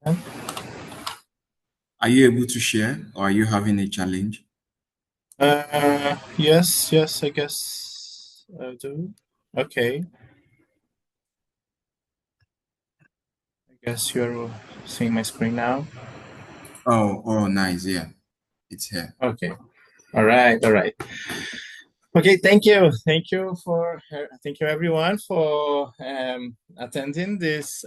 Are you able to share or are you having a challenge? Yes, I guess I do. Okay, I guess you're seeing my screen now. Oh, nice. Yeah, it's here. Okay, all right. Okay, thank you everyone for attending this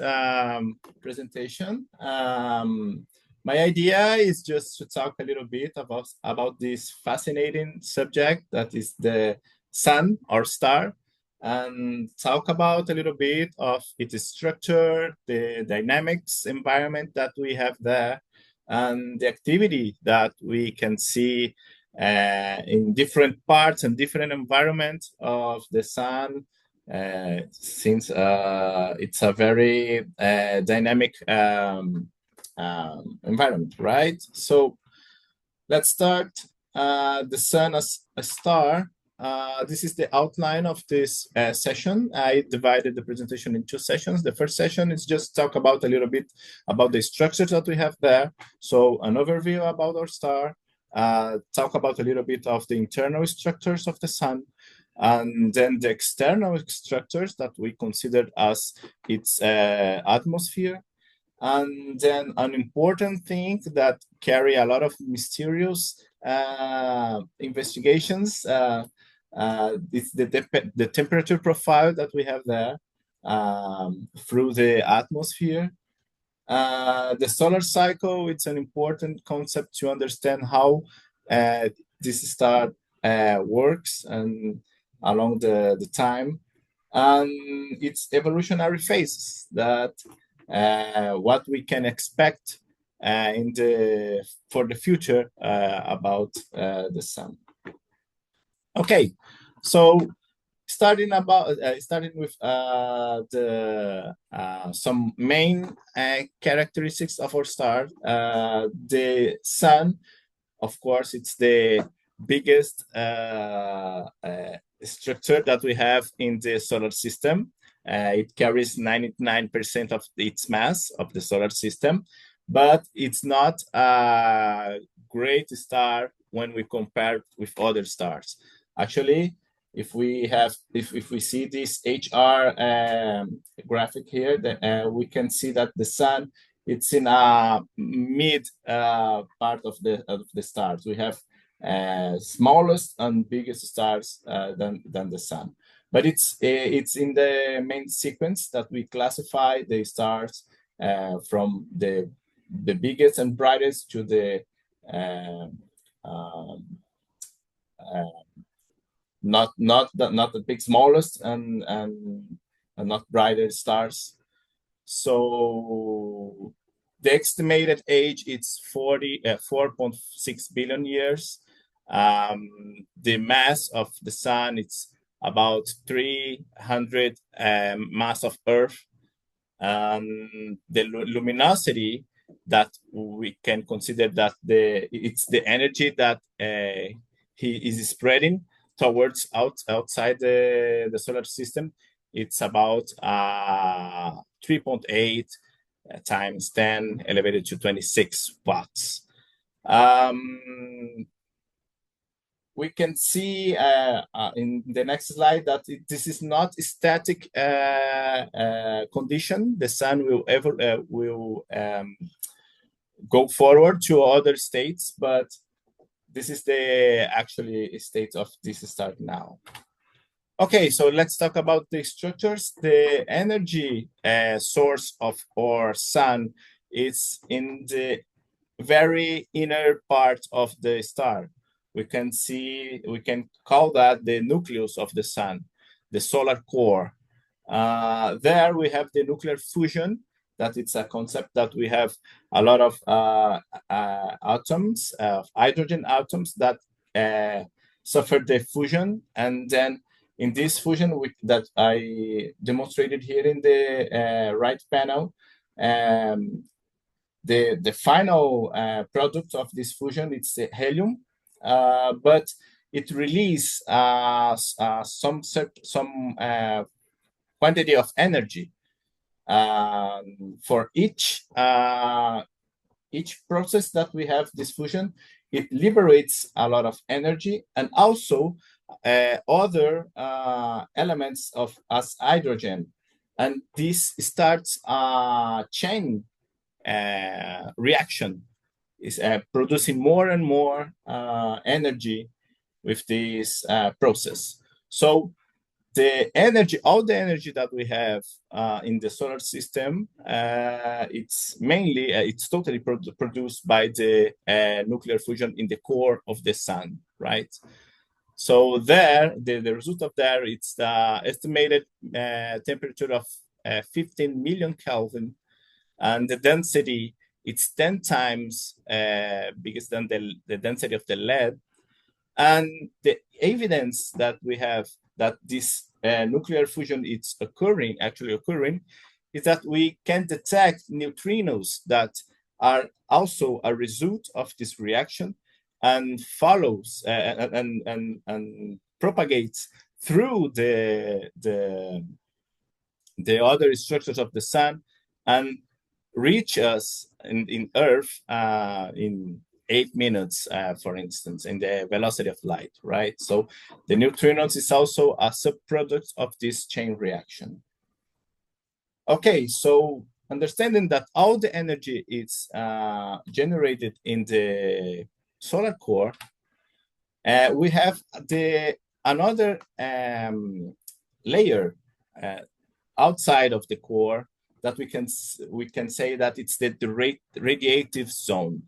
presentation. My idea is just to talk a little bit about this fascinating subject that is the sun or star, and talk about a little bit of its structure, the dynamics environment that we have there, and the activity that we can see in different parts and different environments of the sun, since it's a very dynamic environment, right? So let's start. The sun as a star. This is the outline of this session. I divided the presentation in two sessions. The first session is just talk about a little bit about the structures that we have there. So an overview about our star, talk about a little bit of the internal structures of the sun, and then the external structures that we considered as its atmosphere, and then an important thing that carry a lot of mysterious investigations. It's the temperature profile that we have there through the atmosphere. The solar cycle, it's an important concept to understand how this star works and along the time, and its evolutionary phases, that what we can expect in the for the future about the sun. Okay, so starting with the some main characteristics of our star. The sun, of course, it's the biggest structure that we have in the solar system. It carries 99% of its mass of the solar system, but it's not a great star when we compare with other stars. Actually, if we see this HR graphic here, we can see that the sun, it's in a mid part of the stars. We have smallest and biggest stars than the sun, but it's in the main sequence that we classify the stars from the biggest and brightest to the uh, um, uh, not the big smallest and not brighter stars. So the estimated age is 4.6 billion years. The mass of the sun, it's about 300 mass of Earth. The luminosity, that we can consider that it's the energy that he is spreading towards outside the solar system. It's about 3.8 times 10 elevated to 26 watts. We can see in the next slide that this is not a static condition. The sun will go forward to other states, but this is the actually state of this star now. Okay, so let's talk about the structures. The energy source of our sun is in the very inner part of the star. We can call that the nucleus of the sun, the solar core. There we have the nuclear fusion, that it's a concept that we have a lot of atoms, hydrogen atoms that suffer the fusion, and then in this fusion that I demonstrated here in the right panel, the final product of this fusion, it's the helium, but it release some quantity of energy. For each process that we have this fusion, it liberates a lot of energy, and also other elements of as hydrogen, and this starts a chain reaction, is producing more and more energy with this process. So the energy, all the energy that we have in the solar system, it's mainly, it's totally produced by the nuclear fusion in the core of the sun, right? So there, the result of there, it's the estimated temperature of 15 million Kelvin, and the density, it's 10 times bigger than the density of the lead. And the evidence that we have that this nuclear fusion is actually occurring, is that we can detect neutrinos that are also a result of this reaction and follows and propagates through the other structures of the sun and reach us in Earth in 8 minutes, for instance, in the velocity of light, right? So the neutrinos is also a subproduct of this chain reaction. Okay, so understanding that all the energy is generated in the solar core, we have another layer outside of the core that we can say that it's the radiative zone.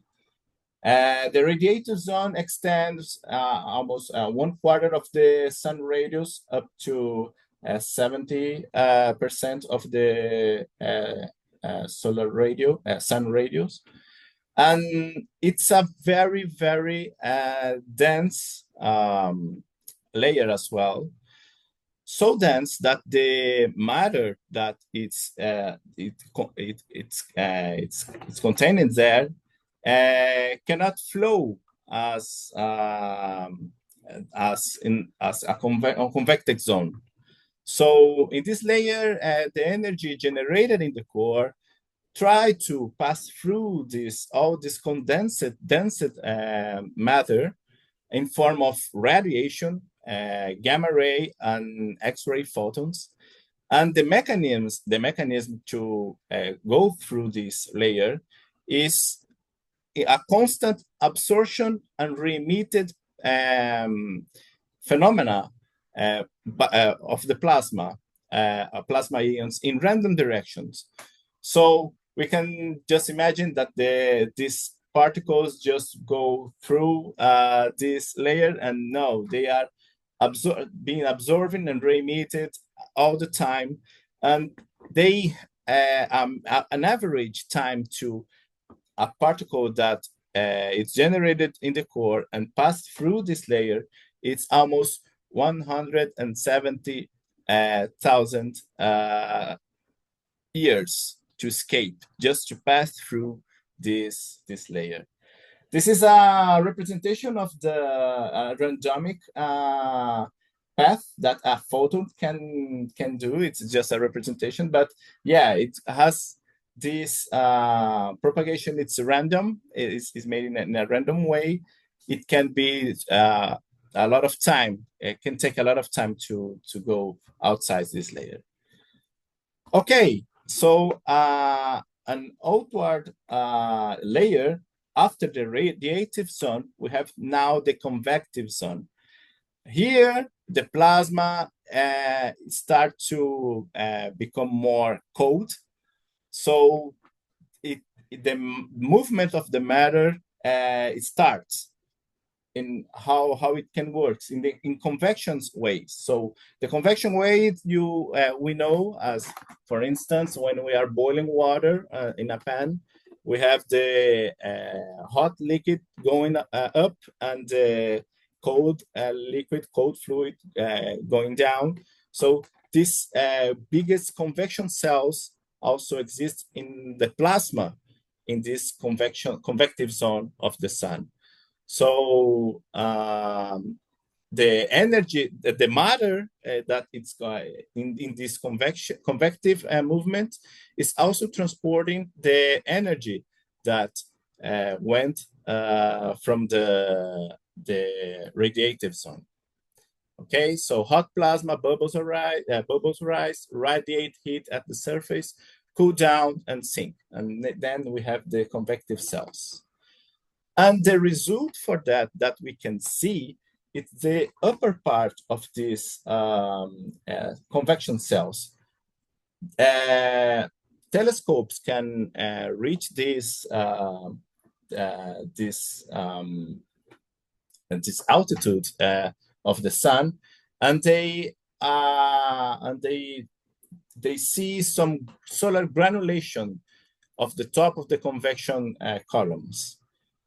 The radiative zone extends almost 1/4 of the sun radius up to 70% of the sun radius. And it's a very, very dense layer as well. So dense that the matter that it's contained there cannot flow as a convective zone. So in this layer, the energy generated in the core try to pass through all this condensed matter in form of radiation, gamma ray and X-ray photons. And the mechanism to go through this layer is a constant absorption and re-emitted phenomena of the plasma ions in random directions. So we can just imagine that these particles just go through this layer, and no, they are being absorbed and re-emitted all the time, and they an average time to a particle that is generated in the core and passed through this layer, it's almost 170,000 years to escape, just to pass through this layer. This is a representation of the randomic path that a photon can do. It's just a representation, but yeah, it has this propagation. It's random. It's made in a random way. It can be a lot of time. It can take a lot of time to go outside this layer. Okay, so an outward layer after the radiative zone, we have now the convective zone. Here, the plasma start to become more cold. So the movement of the matter it starts in how it can work in convection ways. So the convection way we know as, for instance, when we are boiling water in a pan, we have the hot liquid going up and the cold liquid, cold fluid going down. So this biggest convection cells also exist in the plasma in this convective zone of the sun. So the energy, the matter that it's in this convective movement is also transporting the energy that went from the radiative zone. Okay, so hot plasma bubbles rise, radiate heat at the surface, cool down and sink, and then we have the convective cells. And the result for that we can see is the upper part of these convection cells. Telescopes can reach this altitude of the sun, and they see some solar granulation of the top of the convection columns.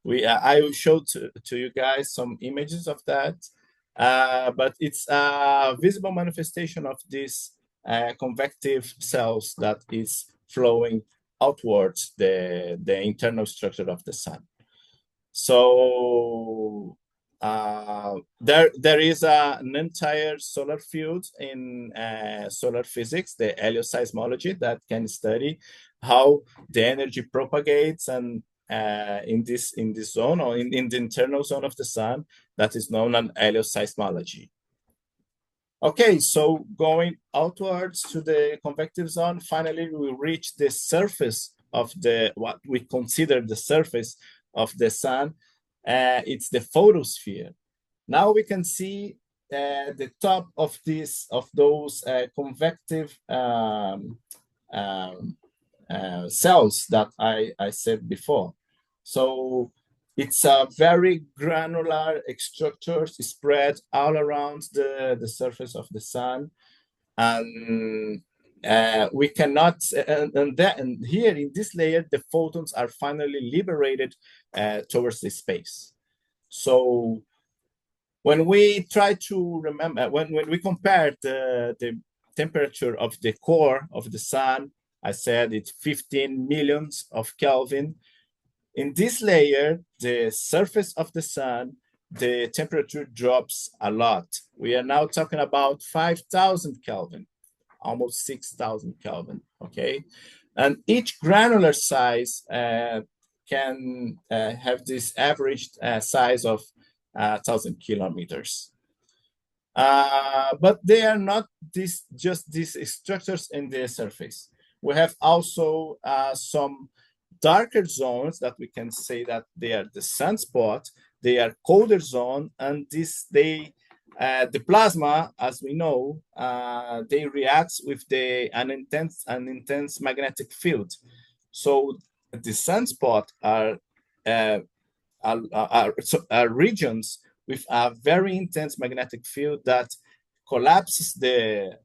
I will show to you guys some images of that, but it's a visible manifestation of these convective cells that is flowing outwards the internal structure of the sun. So there is an entire solar field in solar physics, the helioseismology, that can study how the energy propagates and in this zone, or in the internal zone of the sun, that is known as helioseismology. Okay, so going outwards to the convective zone, finally we reach the surface of what we consider the surface of the sun. It's the photosphere. Now we can see the top of those convective cells that I said before. So it's a very granular structure spread all around the surface of the sun, and we cannot. And here in this layer, the photons are finally liberated towards the space. So when we try to remember, when we compare the temperature of the core of the sun, I said it's 15 millions of Kelvin. In this layer, the surface of the sun, the temperature drops a lot. We are now talking about 5,000 Kelvin, almost 6,000 Kelvin, okay? And each granular size can have this average size of 1,000 kilometers. But they are not just these structures in the surface. We have also some darker zones that we can say that they are the sunspot. They are colder zone, and the plasma, as we know, they react with an intense magnetic field. So the sunspot are regions with a very intense magnetic field that collapses the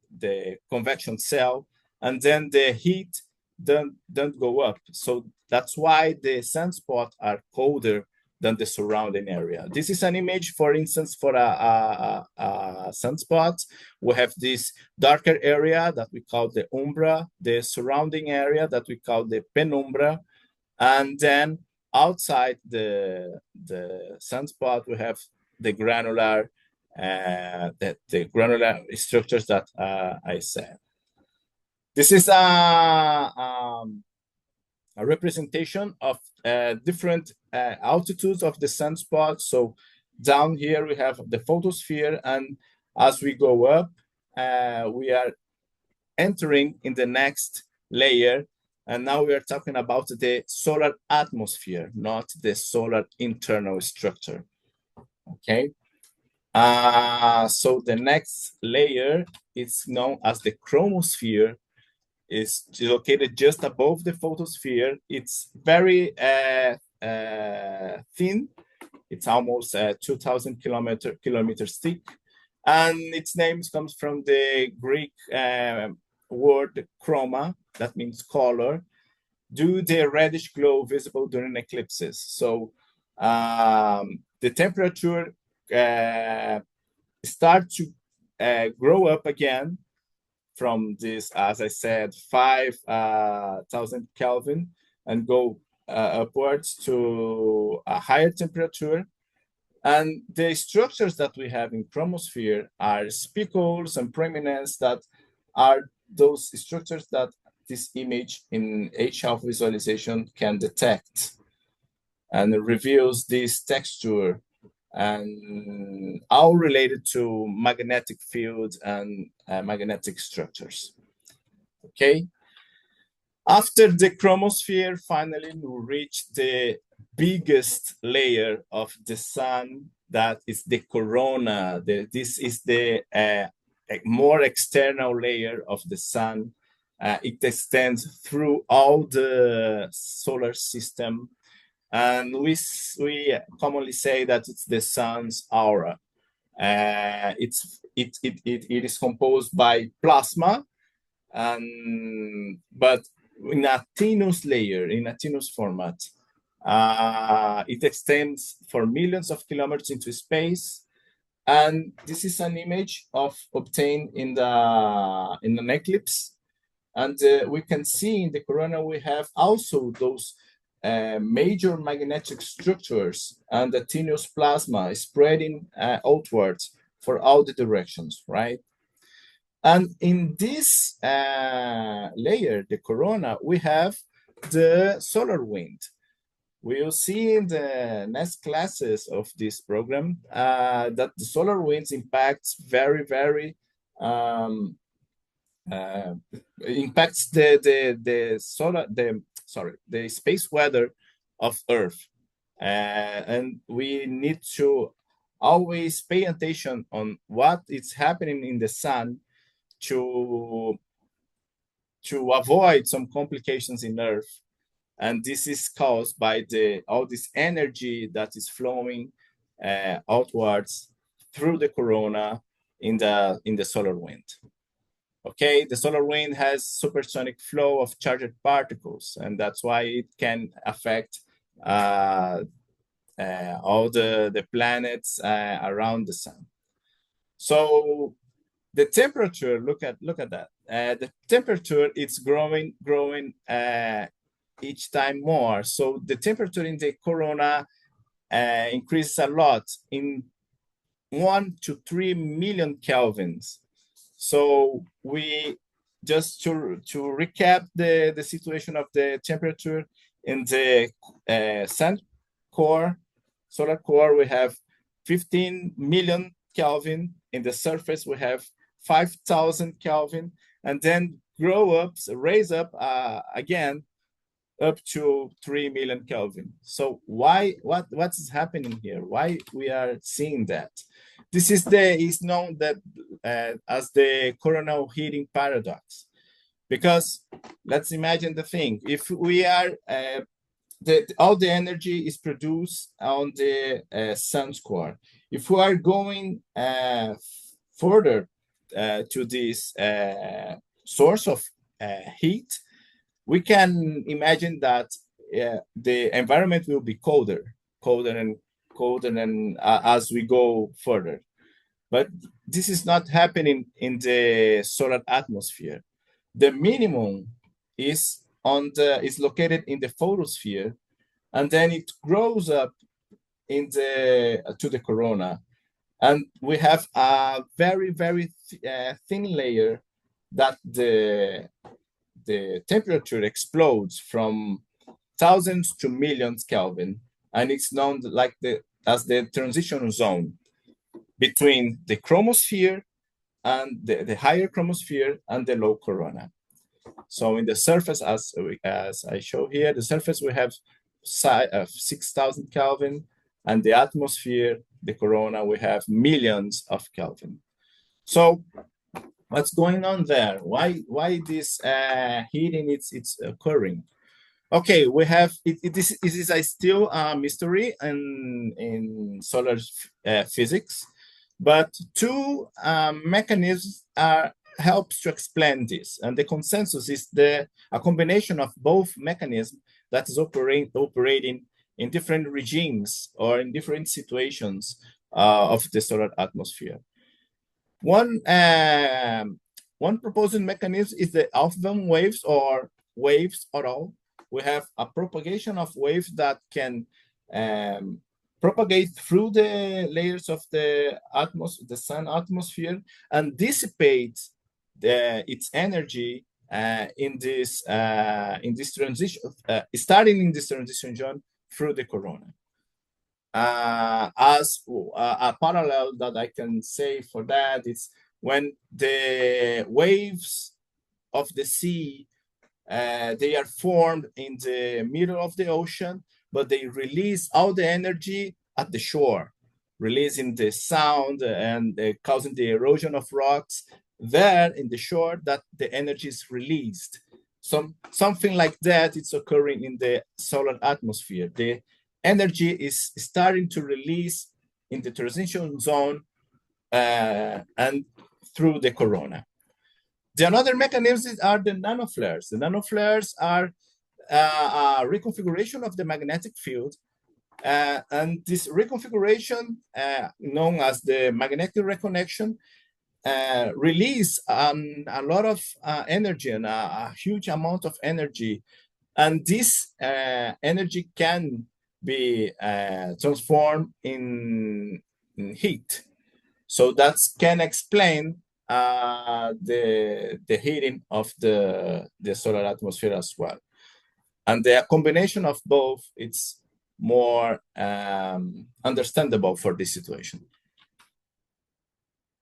convection cell, and then the heat don't go up. So that's why the sunspots are colder than the surrounding area. This is an image, for instance, for a sunspot. We have this darker area that we call the umbra, the surrounding area that we call the penumbra, and then outside the sunspot we have the granular granular structures that I said. This is a representation of different altitudes of the sunspot. So down here we have the photosphere, and as we go up, we are entering in the next layer. And now we are talking about the solar atmosphere, not the solar internal structure. Okay. So the next layer is known as the chromosphere. Is located just above the photosphere. It's very thin. It's almost 2,000 kilometers thick, and its name comes from the Greek word chroma, that means color, due to the reddish glow visible during eclipses. So the temperature starts to grow up again from this, as I said, 5,000 Kelvin, and go upwards to a higher temperature. And the structures that we have in chromosphere are speckles and prominence that are those structures that this image in H-half visualization can detect and reveals this texture and all related to magnetic fields and magnetic structures. Okay. After the chromosphere, finally we reach the biggest layer of the sun, that is the corona. This is the more external layer of the sun. It extends through all the solar system, and we commonly say that it's the sun's aura. It is composed by plasma, and but in a thinous layer, in a thinous format. It extends for millions of kilometers into space, and this is an image of obtained in an eclipse. And we can see in the corona we have also those major magnetic structures and the thinous plasma spreading outwards for all the directions, right? And in this layer, the corona, we have the solar wind. We'll see in the next classes of this program that the solar winds impacts impacts the space weather of Earth, and we need to always pay attention on what is happening in the sun to avoid some complications in Earth. And this is caused by all this energy that is flowing outwards through the corona in the solar wind. Okay, the solar wind has supersonic flow of charged particles, and that's why it can affect all the planets around the sun. So the temperature, look at that. The temperature, it's growing each time more. So the temperature in the corona increases a lot, in 1 to 3 million kelvins. So we just to recap the situation of the temperature in the sun core, solar core, we have 15 million Kelvin. In the surface, we have 5,000 Kelvin, and then raise up again up to 3 million Kelvin. So what's happening here? Why we are seeing that? This is known that as the coronal heating paradox, because let's imagine the thing: if we are all the energy is produced on the sun's core. If we are going further to this source of heat, we can imagine that the environment will be colder and as we go further. But this is not happening in the solar atmosphere. The minimum is located in the photosphere, and then it grows up to the corona, and we have a very thin layer that the temperature explodes from thousands to millions Kelvin, and it's known as the transition zone between the chromosphere and the higher chromosphere and the low corona. So in the surface, as I show here, the surface we have 6,000 Kelvin, and the atmosphere, the corona, we have millions of Kelvin. So what's going on there? Why this heating it's occurring? Okay, we have this is still a mystery in solar physics, but two mechanisms helps to explain this, and the consensus is a combination of both mechanisms that is operating in different regimes or in different situations of the solar atmosphere. One proposed mechanism is the Alpha waves, or waves at all. We have a propagation of waves that can propagate through the layers of the sun atmosphere, and dissipate its energy in this transition, starting in this transition zone through the corona. As a parallel that I can say for that is when the waves of the sea they are formed in the middle of the ocean, but they release all the energy at the shore, releasing the sound and causing the erosion of rocks there in the shore, that the energy is released. Something like that is occurring in the solar atmosphere. The energy is starting to release in the transition zone and through the corona. The another mechanisms are the nanoflares. The nanoflares are a reconfiguration of the magnetic field, and this reconfiguration, known as the magnetic reconnection, release a lot of energy and a huge amount of energy, and this energy can be transformed in heat. So that can explain the heating of the solar atmosphere as well. And the combination of both, it's more understandable for this situation.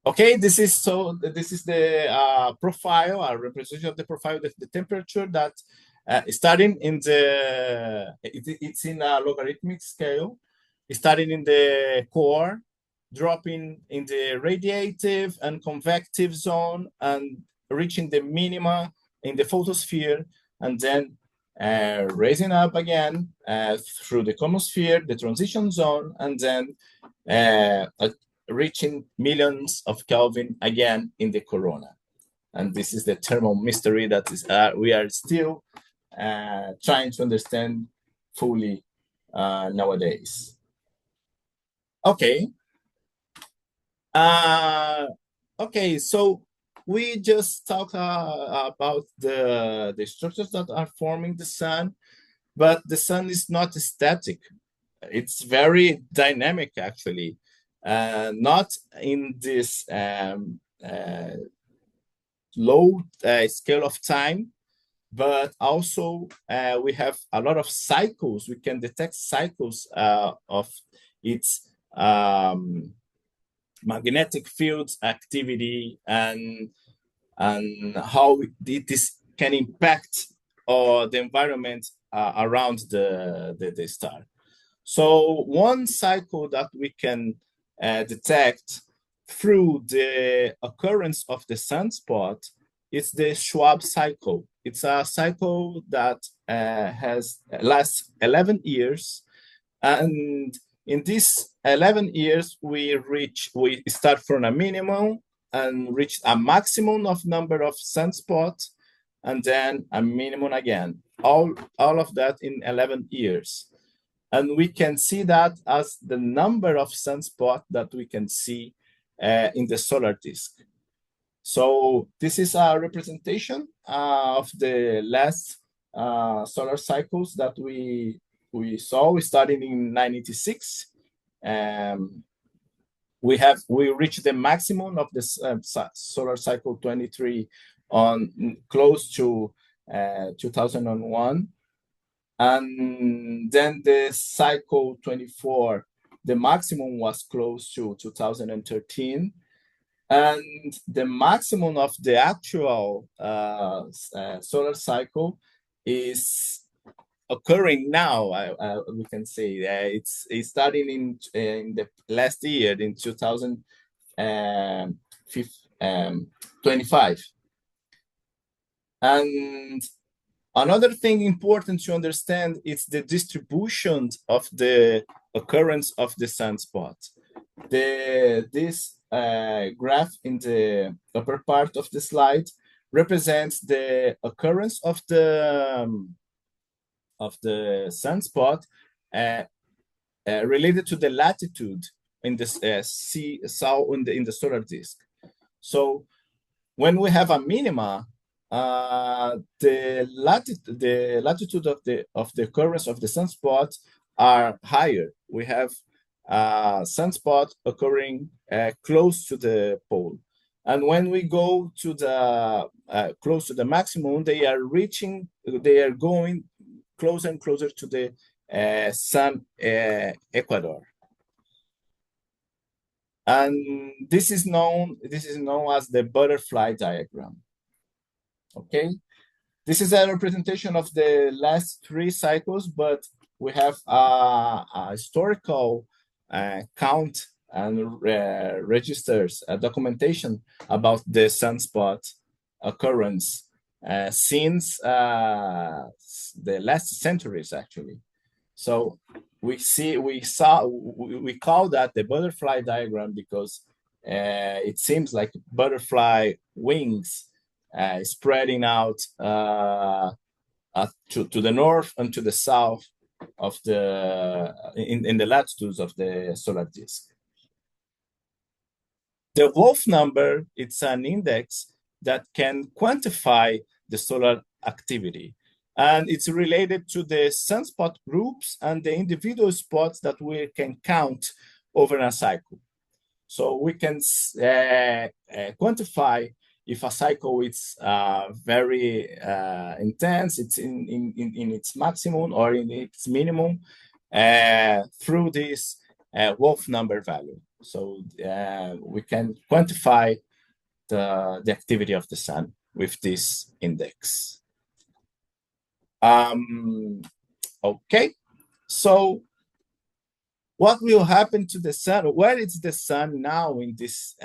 Okay, this is the profile, a representation of the profile of the temperature that starting in it's in a logarithmic scale, starting in the core, dropping in the radiative and convective zone, and reaching the minima in the photosphere, and then raising up again through the chromosphere, the transition zone, and then reaching millions of Kelvin again in the corona. And this is the thermal mystery that is we are still trying to understand fully nowadays. Okay. Okay, so we just talked about the structures that are forming the sun, but the sun is not static. It's very dynamic, actually. Not in this low scale of time, but also we have a lot of cycles. We can detect cycles of its magnetic fields activity and how this can impact the environment around the star. So one cycle that we can detect through the occurrence of the sunspot is the Schwab cycle. It's a cycle that lasts 11 years, and in these 11 years, we start from a minimum and reach a maximum of number of sunspots, and then a minimum again. All of that in 11 years. And we can see that as the number of sunspots that we can see in the solar disk. So this is a representation of the last solar cycles that we saw. We started in 1986. We reached the maximum of this solar cycle 23 on close to 2001. And then the cycle 24, the maximum was close to 2013. And the maximum of the actual solar cycle is occurring now. We can say it's starting in the last year, in 2025. And another thing important to understand is the distribution of the occurrence of the sunspot. This graph in the upper part of the slide represents the occurrence of the sunspot related to the latitude in the in the solar disk. So when we have a minima, the latitude of the occurrence of the sunspot are higher. We have sunspot occurring close to the pole. And when we go to the close to the maximum, they are going closer and closer to the sun equator. And this is known as the butterfly diagram. Okay, this is a representation of the last 3 cycles, but we have a historical count and registers documentation about the sunspot occurrence since the last centuries, actually. So we call that the butterfly diagram because it seems like butterfly wings spreading out to the north and to the south of in the latitudes of the solar disk. The Wolf number, it's an index that can quantify the solar activity. And it's related to the sunspot groups and the individual spots that we can count over a cycle. So we can quantify if a cycle is very intense, it's in its maximum or in its minimum through this Wolf number value. So we can quantify the activity of the sun with this index. Okay, so what will happen to the sun? Where is the sun now in this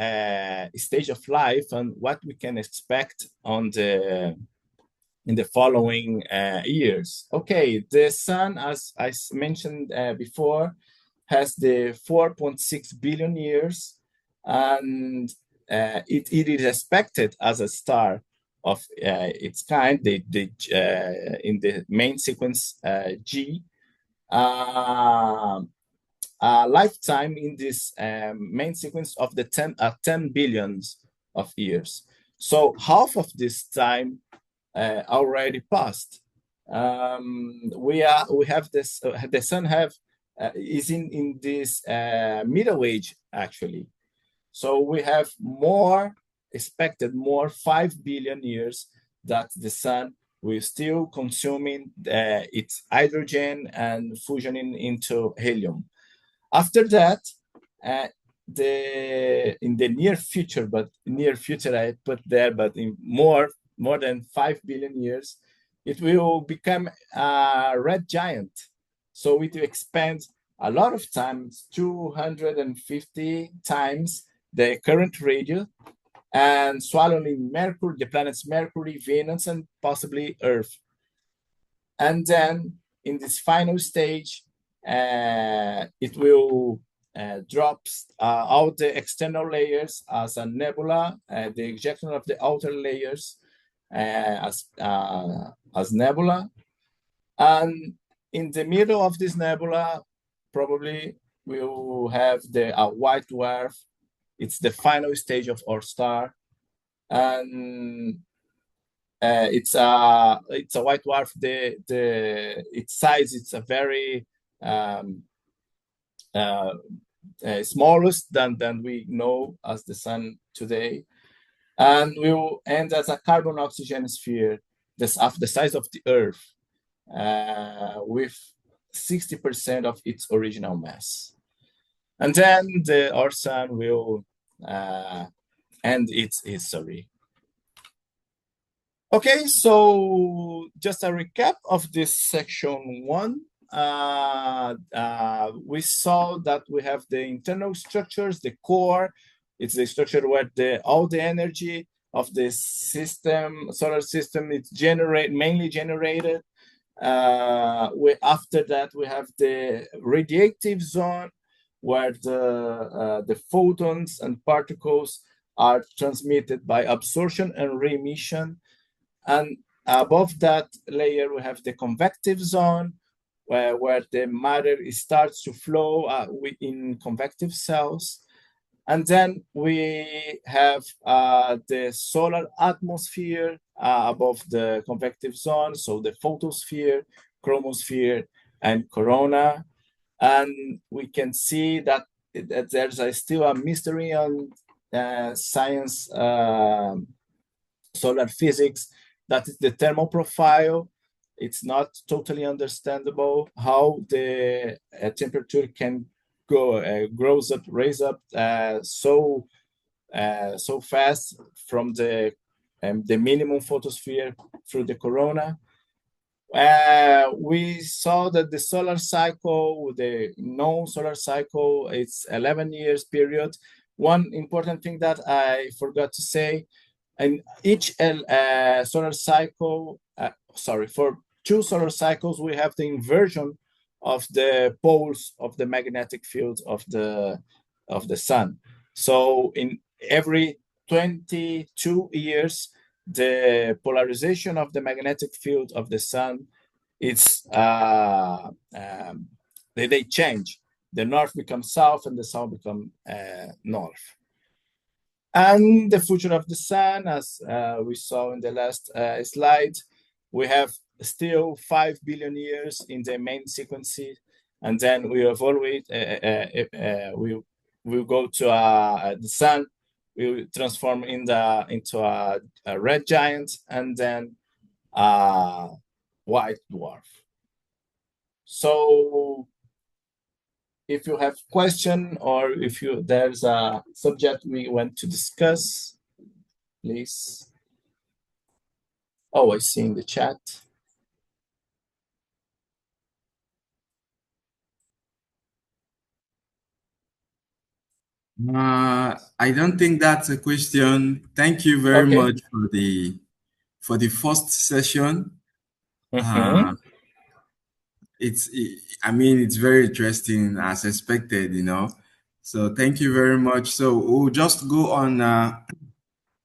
stage of life, and what we can expect in the following years? Okay, the sun, as I mentioned before, has the 4.6 billion years, and it is expected as a star of its kind, in the main sequence G. Lifetime in this main sequence of the 10 billions of years. So half of this time already passed. We have this. The sun is in this middle age actually. So we have expected more 5 billion years that the sun will still consuming its hydrogen and fusioning into helium. After that, in the near future, I put there, but in more than 5 billion years, it will become a red giant. So it will expand a lot of times, 250 times the current radius, and swallowing Mercury, the planets Mercury, Venus, and possibly Earth. And then in this final stage, it will drop all the external layers as a nebula, the ejection of the outer layers as nebula. And in the middle of this nebula, probably we will have a white dwarf. It's the final stage of our star, and it's a white dwarf. Its size, it's a very smallest than we know as the sun today, and we will end as a carbon oxygen sphere, of the size of the Earth, with 60% of its original mass. And then our sun will end its history. Okay, so just a recap of this section 1. We saw that we have the internal structures, the core. It's the structure where all the energy of the solar system, it's mainly generated. After that, we have the radiative zone, where the photons and particles are transmitted by absorption and re-emission. And above that layer, we have the convective zone, where the matter starts to flow in convective cells. And then we have the solar atmosphere above the convective zone, so the photosphere, chromosphere, and corona. And we can see that there's still a mystery on science, solar physics, that is the thermal profile. It's not totally understandable how the temperature can grows up, raise up so fast from the minimum photosphere through the corona. We saw that the solar cycle, the known solar cycle, it's 11 years period. One important thing that I forgot to say, in each solar cycle, for 2 solar cycles, we have the inversion of the poles of the magnetic field of the sun. So in every 22 years, the polarization of the magnetic field of the sun, it's they change. The north becomes south and the south becomes north. And the future of the sun, as we saw in the last slide, we have still 5 billion years in the main sequence, and then we evaluate. We'll go to the sun. We will transform into a red giant, and then a white dwarf. So if you have question, or if there's a subject we want to discuss, please. Oh, I see in the chat. I don't think that's a question. Thank you very Okay. much for the first session. Mm-hmm. I mean, it's very interesting as expected, you know. So thank you very much. So we'll just go on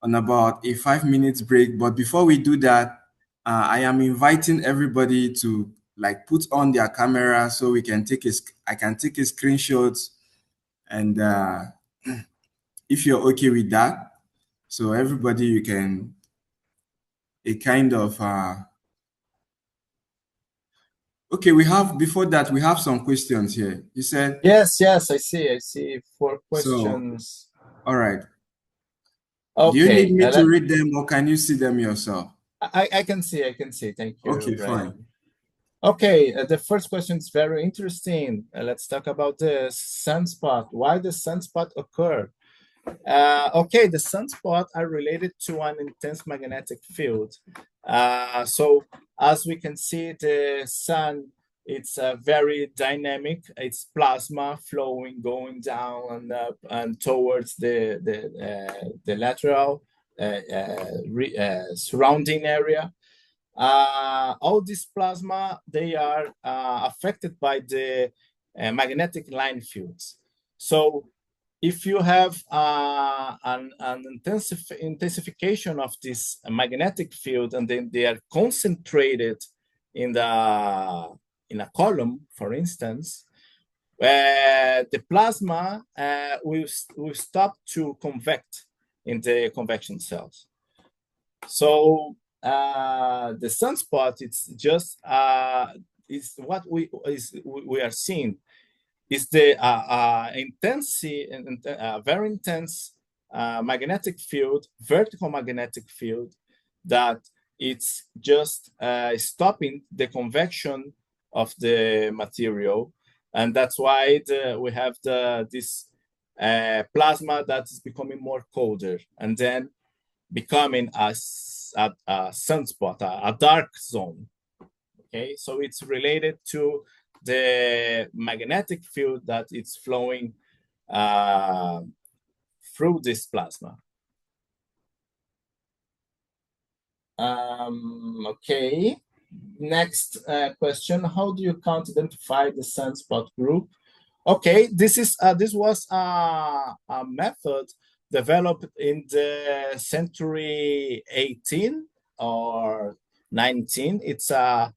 about a 5 minutes break. But before we do that, I am inviting everybody to like put on their camera so we can I can take a screenshot, and if you're okay with that, so everybody you can a kind of okay. We have before that we have some questions here. You said Yes, I see 4 so. questions. All right. Do you need Okay, me to read them or can you see them yourself? I can see. Thank you, Okay, Brian. fine. Okay, the first question is very interesting. Let's talk about the sunspot. Why does sunspot occur? Okay, the sunspots are related to an intense magnetic field. So as we can see, the sun, it's very dynamic. It's plasma flowing, going down and up and towards the lateral surrounding area. All this plasma, they are affected by the magnetic line fields. So if you have an intensification of this magnetic field, and then they are concentrated in a column, for instance, the plasma will stop to convect in the convection cells. So the sunspot, it's just is what we are seeing is the intensity and very intense magnetic field, vertical magnetic field, that it's just stopping the convection of the material, and that's why we have this plasma that is becoming more colder, and then becoming a sunspot, a dark zone. Okay, so it's related to the magnetic field that it's flowing through this plasma. Okay, next question: how do you count identify the sunspot group? Okay, this was a method developed in the century 18 or 19. It's an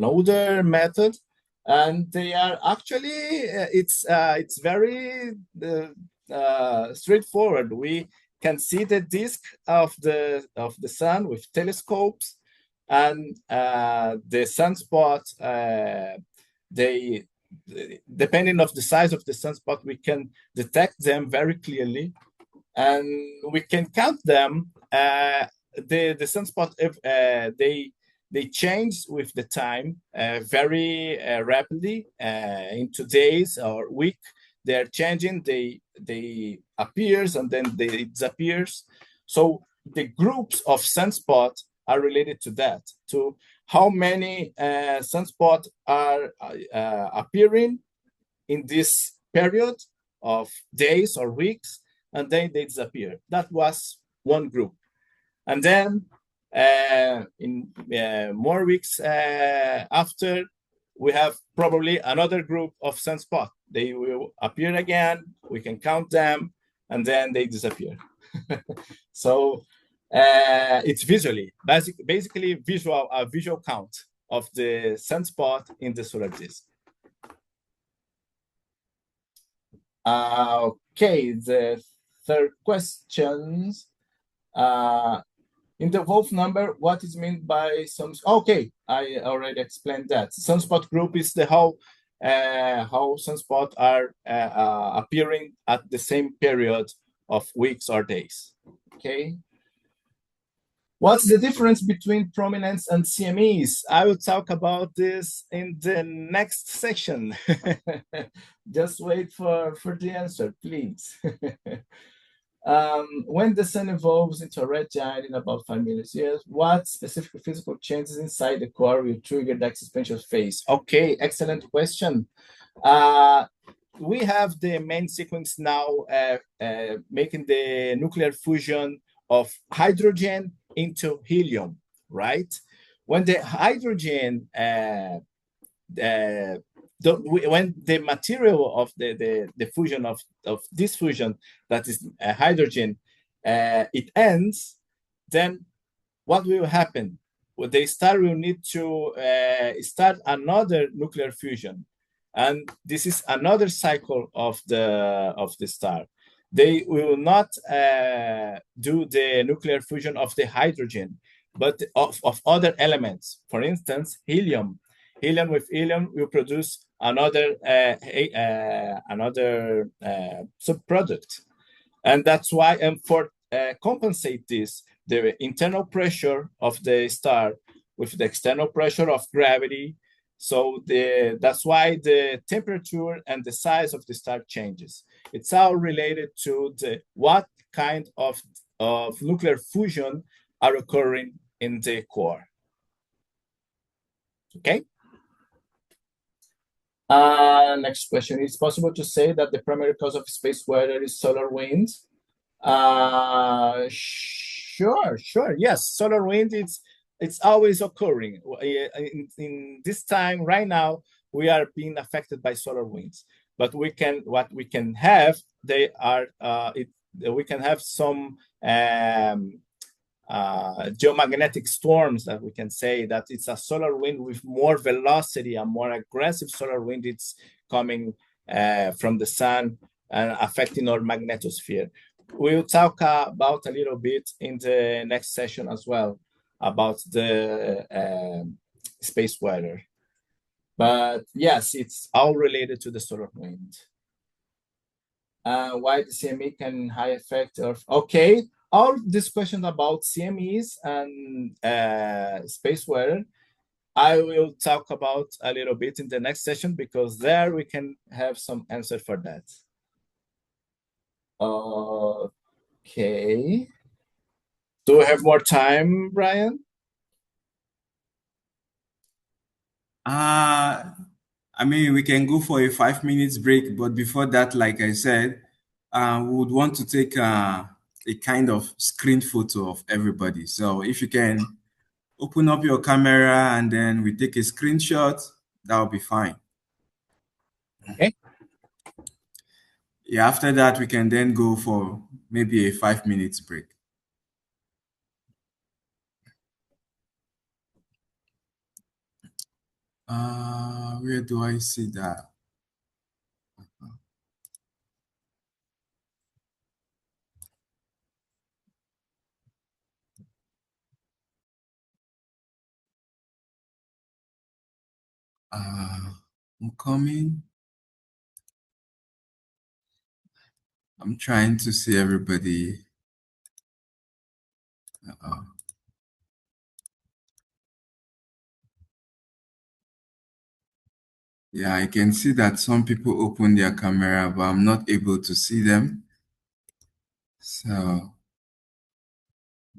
older method, and they are actually it's very straightforward. We can see the disk of the sun with telescopes, and the sunspot they, depending of the size of the sunspot, we can detect them very clearly, and we can count them. The sunspot, they change with the time very rapidly into days or week. They are changing. They appears and then they disappears. So the groups of sunspots are related to that, to how many sunspots are appearing in this period of days or weeks, and then they disappear. That was one group. And then in more weeks after, we have probably another group of sunspots. They will appear again, we can count them, and then they disappear. So it's visually, basically a visual count of the sunspot in the solar disk. Okay, the third questions. In the Wolf number, what is meant by some? Okay, I already explained that. Sunspot group is the how sunspots are appearing at the same period of weeks or days. Okay. What's the difference between prominence and CMEs? I will talk about this in the next section. Just wait for the answer, please. When the sun evolves into a red giant in about 5 million years, what specific physical changes inside the core will trigger the expansion phase? Okay, excellent question. We have the main sequence now making the nuclear fusion of hydrogen into helium, right? When the hydrogen when the material of the fusion of this fusion, that is hydrogen, it ends, then what will happen? Well, the star will need to start another nuclear fusion, and this is another cycle of the star. They will not do the nuclear fusion of the hydrogen, but of other elements. For instance, helium. Helium with helium will produce another subproduct, and that's why. And for compensate this, the internal pressure of the star with the external pressure of gravity. So that's why the temperature and the size of the star changes. It's all related to what kind of nuclear fusion are occurring in the core. Okay. Next question. Is it possible to say that the primary cause of space weather is solar wind? Sure. Yes, solar wind, it's always occurring. In this time right now, we are being affected by solar winds. But we can have some geomagnetic storms that we can say that it's a solar wind with more velocity, a more aggressive solar wind. It's coming from the sun and affecting our magnetosphere. We'll talk about a little bit in the next session as well about the space weather. But yes, it's all related to the solar wind. Why the CME can high effect of, okay, all these questions about CMEs and space weather, I will talk about a little bit in the next session, because there we can have some answer for that. Okay. Do we have more time, Brian? I mean, we can go for a 5 minutes break, but before that, like I said, we would want to take a kind of screen photo of everybody. So if you can open up your camera and then we take a screenshot, that'll be fine. Okay. Yeah, after that, we can then go for maybe a 5 minutes break. Where do I see that? Uh, I'm coming. I'm trying to see everybody. Uh, yeah, I can see that some people open their camera, but I'm not able to see them. So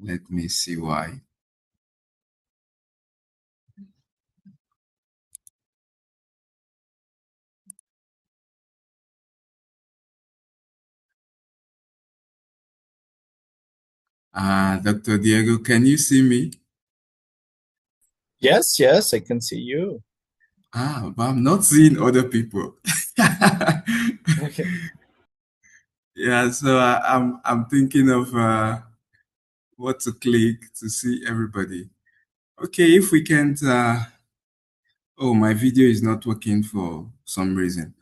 let me see why. Dr. Diego, can you see me? Yes, yes, I can see you. But I'm not seeing other people. Okay. Yeah, so I'm thinking of what to click to see everybody. Okay, if we can't. Oh, my video is not working for some reason.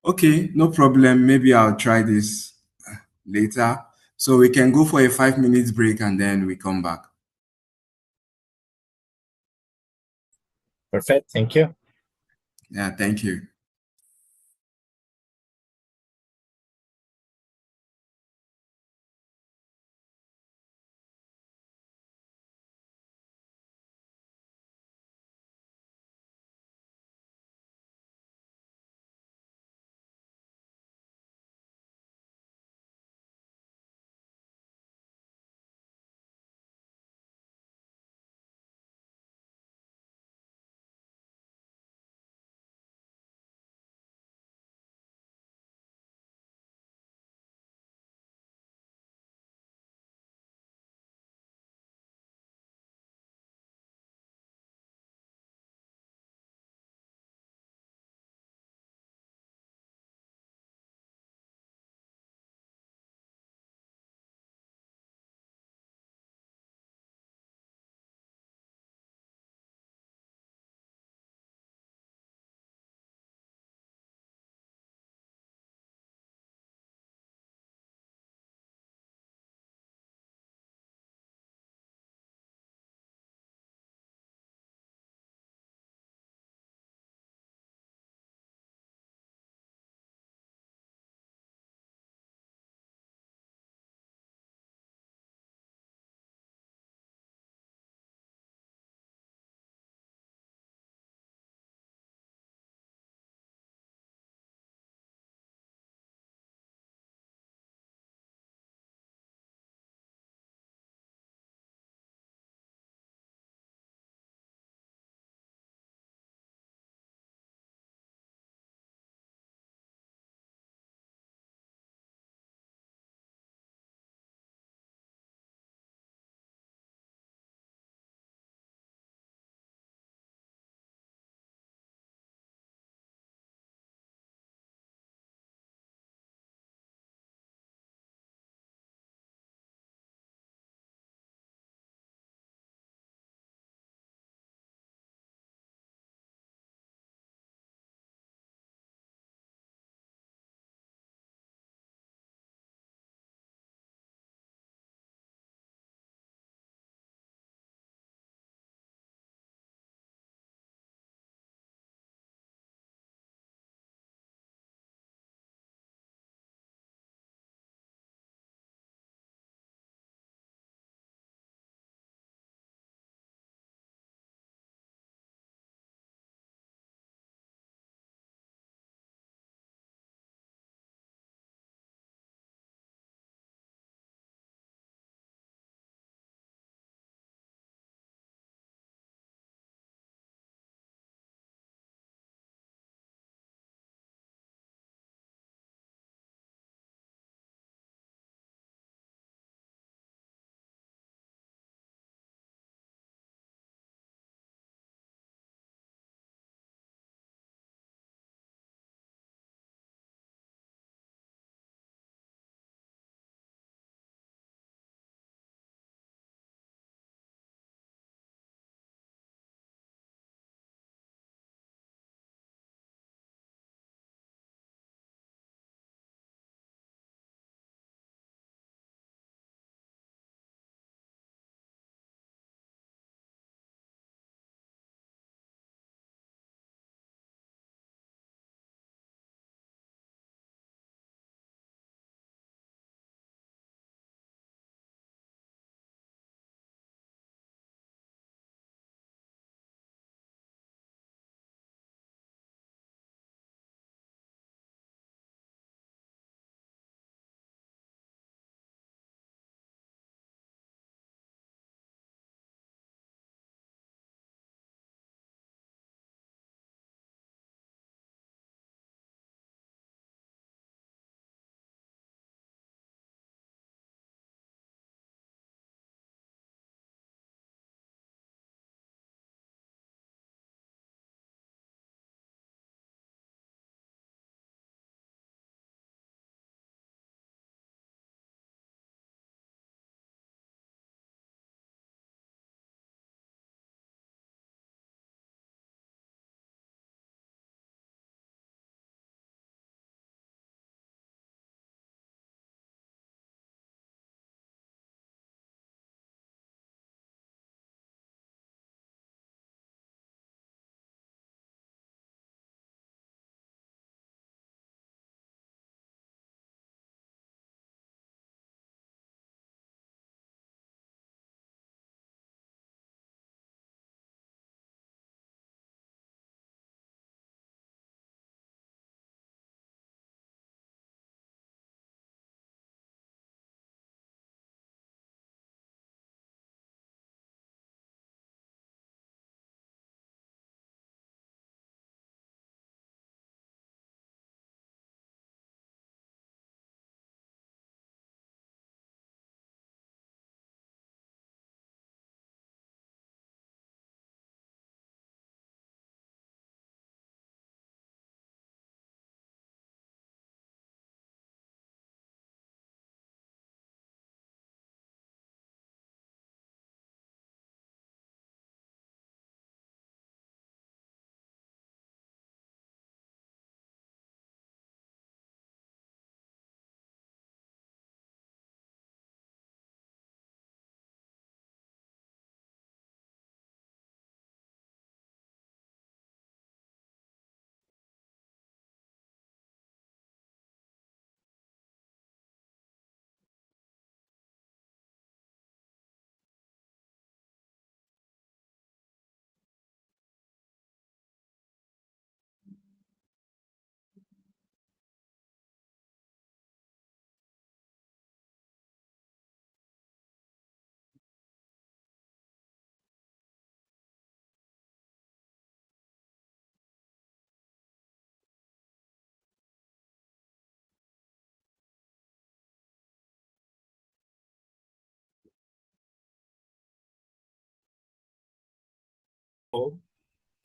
Okay, no problem. Maybe I'll try this later. So we can go for a 5 minutes break and then we come back. Perfect. Thank you. Yeah, thank you.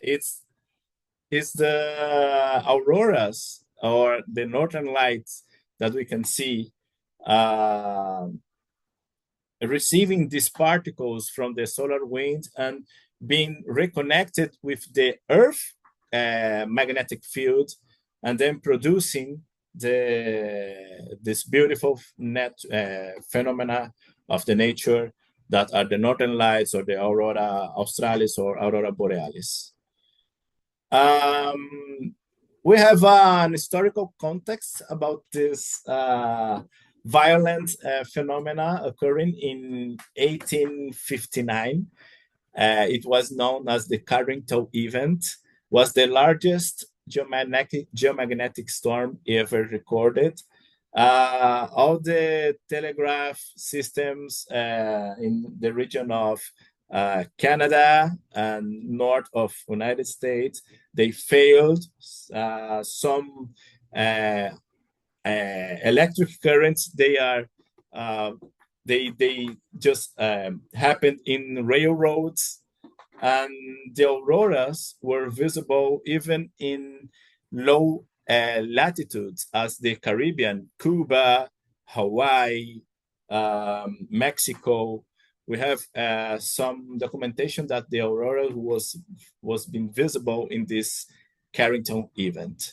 it's the auroras or the northern lights that we can see uh, receiving these particles from the solar wind and being reconnected with the Earth magnetic field, and then producing this beautiful phenomena of the nature that are the northern lights or the aurora australis or aurora borealis. We have an historical context about this violent phenomena occurring in 1859. It was known as the Carrington event, was the largest geomagnetic storm ever recorded. All the telegraph systems in the region of Canada and north of United States, they failed. Some electric currents, they just happened in railroads, and the auroras were visible even in low latitudes as the Caribbean, Cuba, Hawaii, Mexico. We have some documentation that the aurora was being visible in this Carrington event.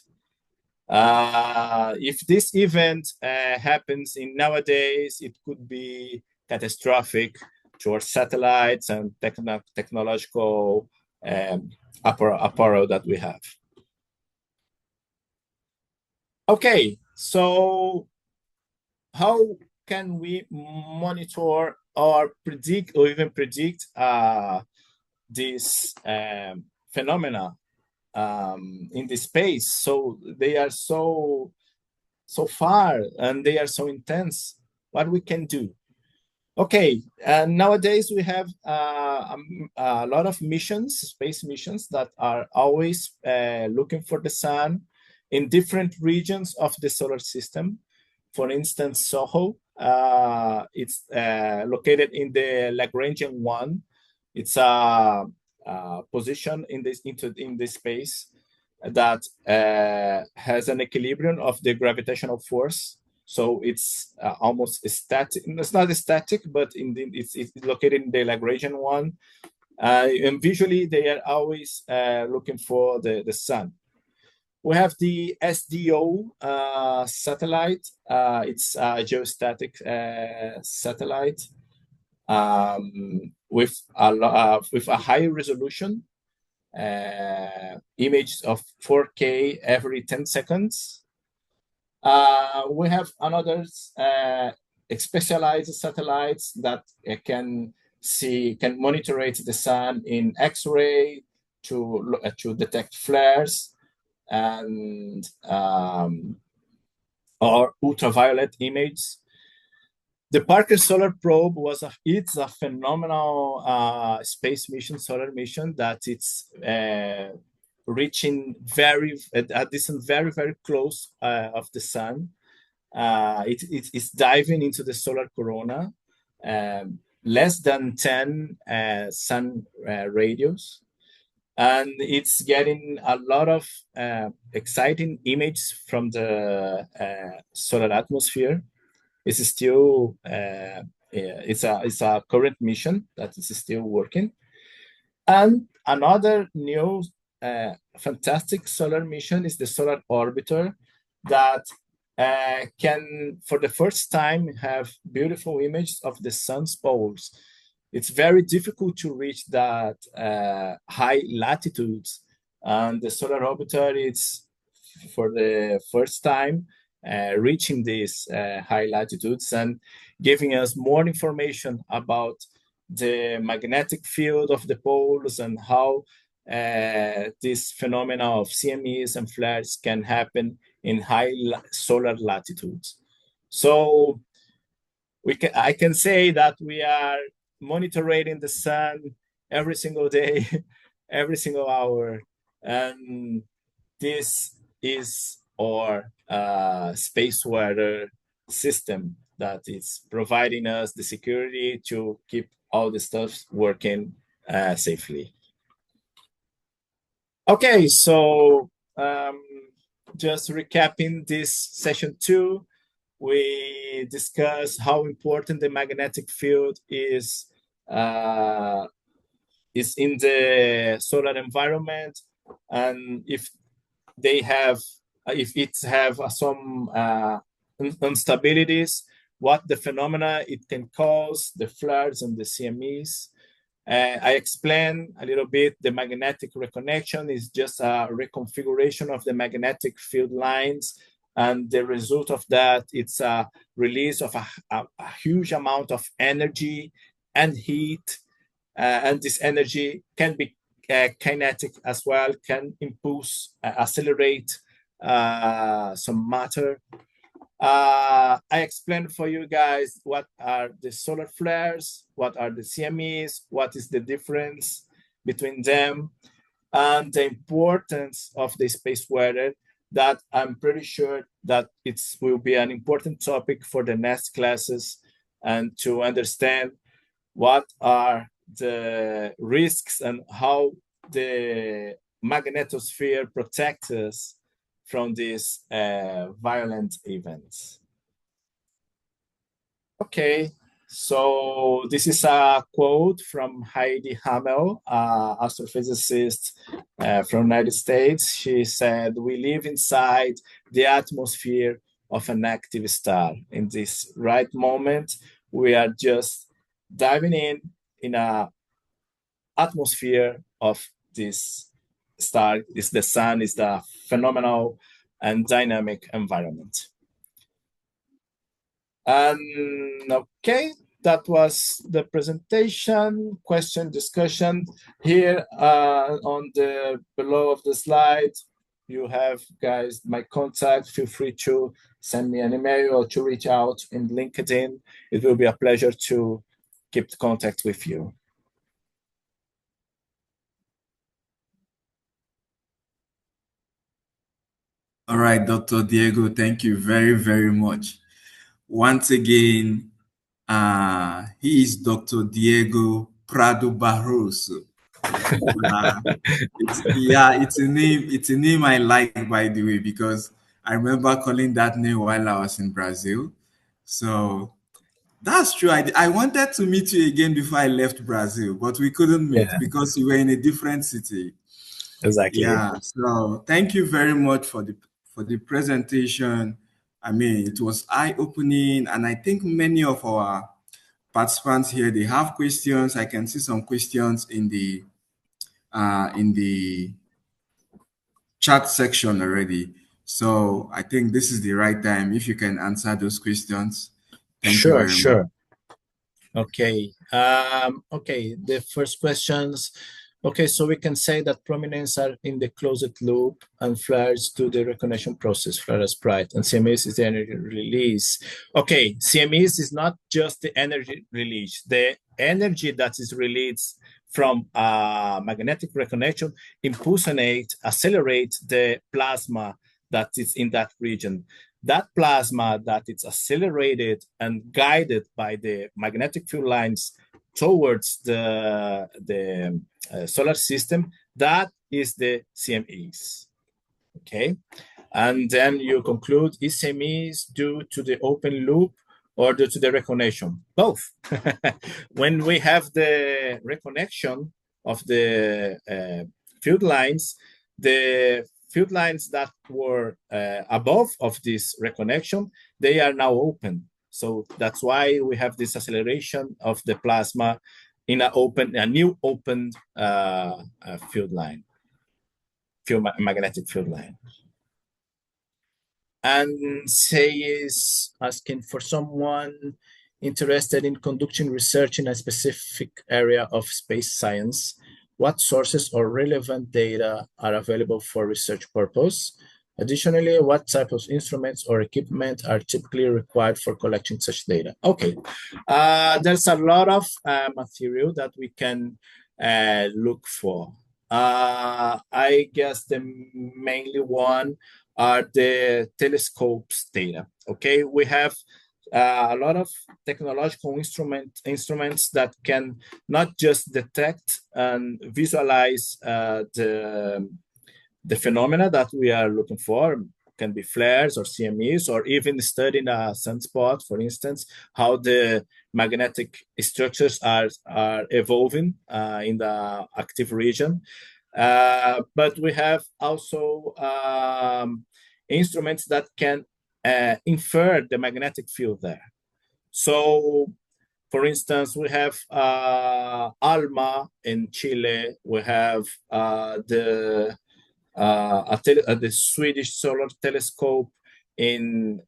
If this event happens in nowadays, it could be catastrophic to our satellites and technological apparel that we have. Okay, so how can we monitor or predict or even predict this phenomena in the space? So they are so far and they are so intense. What we can do? Okay, nowadays we have a lot of missions, space missions, that are always looking for the sun in different regions of the solar system. For instance, SOHO, it's located in the Lagrangian one. It's a position in this space that has an equilibrium of the gravitational force. So it's almost static. It's not static, but it's located in the Lagrangian one. And visually, they are always looking for the sun. We have the SDO satellite. It's a geostatic satellite with a high resolution image of 4K every 10 seconds. We have another specialized satellites that can monitor the sun in X-ray to detect flares and or ultraviolet images. The Parker Solar Probe it's a phenomenal space mission, solar mission, that it's reaching a distance very, very close of the sun. It's diving into the solar corona, less than 10 sun radius. And it's getting a lot of exciting images from the solar atmosphere. It's still it's a current mission that is still working. And another new fantastic solar mission is the Solar Orbiter that can, for the first time, have beautiful images of the sun's poles. It's very difficult to reach that high latitudes, and the Solar Orbiter is, for the first time, reaching these high latitudes and giving us more information about the magnetic field of the poles and how this phenomena of CMEs and flares can happen in high solar latitudes. So I can say that we are monitoring the sun every single day, every single hour, and this is our space weather system that is providing us the security to keep all the stuff working safely. Okay, so just recapping this session 2, we discussed how important the magnetic field is in the solar environment, and if they have if it have some instabilities, what the phenomena it can cause, the flares and the CMEs. I explained a little bit the magnetic reconnection is just a reconfiguration of the magnetic field lines, and the result of that it's a release of a huge amount of energy and heat, and this energy can be kinetic as well, can impulse, accelerate some matter. I explained for you guys what are the solar flares, what are the CMEs, what is the difference between them, and the importance of the space weather, that I'm pretty sure that it will be an important topic for the next classes, and to understand what are the risks and how the magnetosphere protects us from these violent events. Okay, so this is a quote from Heidi Hamel, astrophysicist from the United States. She said, "We live inside the atmosphere of an active star. In this right moment, we are just diving in a atmosphere of this star. Is the sun is the phenomenal and dynamic environment." And okay, that was the presentation, question, discussion. Here on the below of the slide, you have, guys, my contact. Feel free to send me an email or to reach out in LinkedIn. It will be a pleasure to keep contact with you. All right, Dr. Diego, thank you very, very much. Once again, he is Dr. Diego Prado Barroso. Uh, it's a name. It's a name I like, by the way, because I remember calling that name while I was in Brazil. So that's true. I wanted to meet you again before I left Brazil, but we couldn't meet Yeah, because you were in a different city. exactly. Yeah. So thank you very much for the presentation. I mean, it was eye-opening, and I think many of our participants here they have questions. I can see some questions in the chat section already. So I think this is the right time. If you can answer those questions, thank you Sure, very much. sure. Okay. Okay, the first questions. Okay, so we can say that prominence are in the closed loop and flares to the recognition process, flare as bright, and CMEs is the energy release. Okay, CMEs is not just the energy release. The energy that is released from magnetic reconnection impulsionate, accelerate the plasma that is in that region. That plasma that is accelerated and guided by the magnetic field lines towards the solar system, that is the CMEs. Okay, and then you conclude, is CMEs due to the open loop or due to the reconnection? Both. When we have the reconnection of the field lines, the field lines that were above of this reconnection, they are now open. So that's why we have this acceleration of the plasma in a new open field line, magnetic field line. And say is asking for someone interested in conducting research in a specific area of space science, what sources or relevant data are available for research purpose? Additionally, what type of instruments or equipment are typically required for collecting such data? Okay, there's a lot of material that we can look for. I guess the mainly one are the telescopes data. Okay, we have a lot of technological instruments that can not just detect and visualize the phenomena that we are looking for can be flares or CMEs, or even studying a sunspot, for instance, how the magnetic structures are evolving in the active region. But we have also instruments that can infer the magnetic field there. So, for instance, we have ALMA in Chile. We have the Swedish Solar Telescope in